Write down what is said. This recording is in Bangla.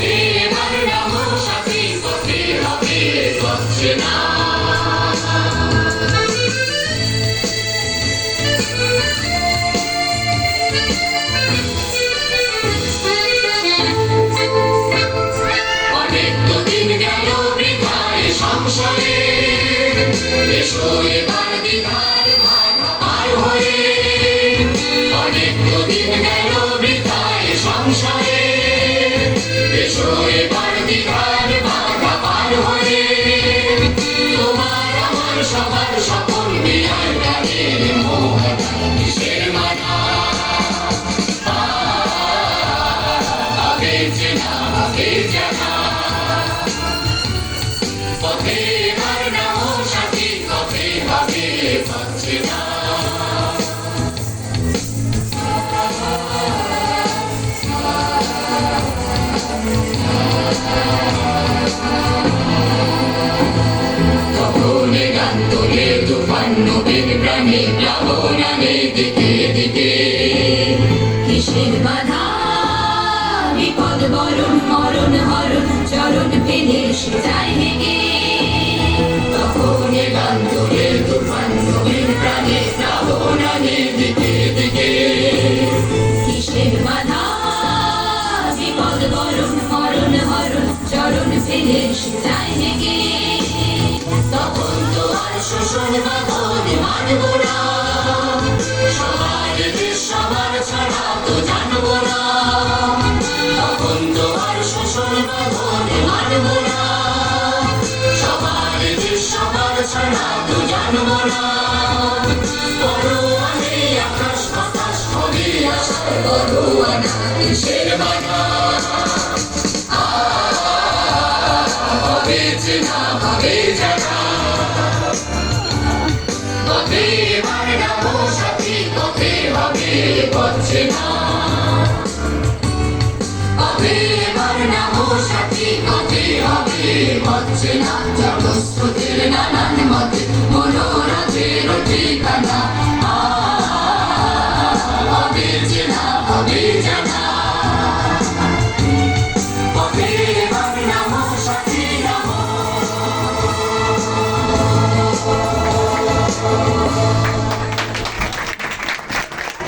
এবার নামো সাথী, পথে হবে হচ্ছে না। অনেক তো দিন গেল বৃথায় সংসারে, এসো এবার দ্বিধার বাধা পার হয়ে। অনেক তো দিন গেল বৃথায় সংসারে, এসো এবার দ্বিধার বাধা পার হয়ে। তোমার আমার সবার সকল বিয়ার গানের মোহন কিসের মানা, আগে চেনা আগে জানা। পথে এবার নামো সাথী, পথে হবে হচ্ছে না। তখনে গান তোলে তুফান নবীর প্রাণে, প্লাবনানে দিকে দিকে। কিসের বাধা বিপদ বরণ মরণ হরণ, চরণ ফেলে সে যায় হেগে। তখনে গান তোলে তুফান নবীর প্রাণে, প্লাবনানে দিকে দিকে। কিসের বাধা বিপদ বরণ মরণ হরণ, চরণ ফেলে সে যায় হেগে। তখন তো আর শোষণ বাঁধন মানব না, সবার দেশ সবার ছাড়া তো জানবো না। তখন তো আর শোষণ বাঁধন মানব না, সবার দেশ সবার ছাড়া তো জানবো না। পরোয়া নেই আকাশ বাতাস, হবে আশার পরোয়া না কিসের বাধা। হবে চেনা হবে জানা। পথে এবার নামো সাথী, পথে হবে হচ্ছে না। পথে এবার নামো সাথী, পথে হবে হচ্ছে না। জড়স্রোতের নানান মতে